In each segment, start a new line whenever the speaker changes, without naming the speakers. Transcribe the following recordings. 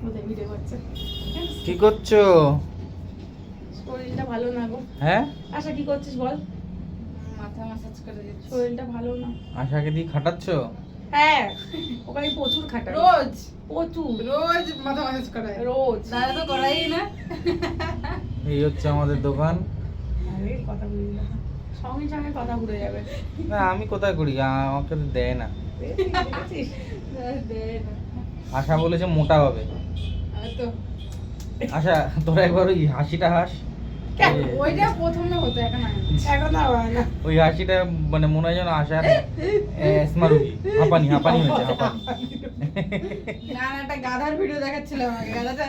ওদের ভিডিও করছে।
কি করছো?
শরীরটা ভালো না গো।
হ্যাঁ,
আশা কি করছিস বল?
মাথা ম্যাসাজ করে দিচ্ছি
শরীরটা ভালো না।
আশাকে দিয়ে খাটাচ্ছো?
হ্যাঁ, ওখানে প্রচুর খাটাই।
রোজ
প্রচুর
মাথা ম্যাসাজ করায়
রোজ।
দাদা তো করাই না
এই হচ্ছে আমাদের দোকান।
আরে কথা বলি না, সঙ্গে সঙ্গে কথা ঘুরে যাবে।
না আমি কোথায় করি, আমাকে তো দেয় না।
দেখেছিস?
দেয় না।
আশা বলেছে মোটা হবে।
আর তো
আশা তোরা একবার ওই হাসিটা হাস।
কেন?
ওইটা প্রথমে হতো এখন হয় না।
এখন আর হয় না।
ওই হাসিটা মানে মনে হয় যেন আশার স্মারুকি হাঁপানি হয়েছে হাঁপানি।
না না, একটা গাধার ভিডিও দেখাচ্ছিল আমাকে, গাধাটা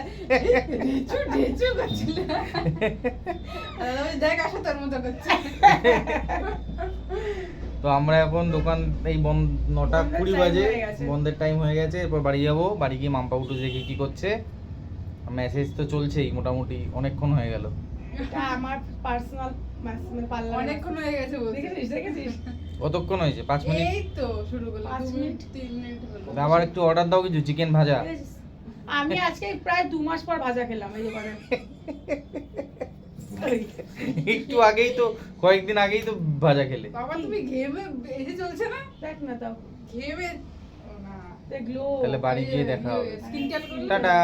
ঢেচু ঢেচু করছিল। দাদা বলছে, দেখ আশা তোর মতো করছে।
তো আমরা এখন দোকান এই বন্ধ 9:20 বাজে, বন্ধের টাইম হয়ে গেছে। এরপর বাড়ি যাবো, বাড়ি গিয়ে মাম্পাউটু দেখি কি করছে। মেসেজ তো চলছেই মোটামুটি অনেকক্ষণ হয়ে গেল।
এটা আমার পার্সোনাল পার্লার।
অনেকক্ষণ হয়ে গেছে বলতে।
দেখেছিস?
কতক্ষণ হয়েছে? 5 মিনিট।
এই তো শুরু করলাম,
5
2
মিনিট,
3 মিনিট হলো।
আবার একটু অর্ডার দাও কিছু, চিকেন ভাজা।
দেখেছিস? আমি আজকে প্রায় 2 মাস পর ভাজা খেলাম এই দোকানে।
একটু আগেই তো, কয়েকদিন আগেই তো ভাজা খেলে।
বাবা তুমি ঘেমে বেশি চলছে না?
দেখ না তাও
ঘেমে ও না,
দেখলো।
তাহলে বাড়ি গিয়ে দেখা হবে।
স্কিন কেয়ার করলে
টাটা।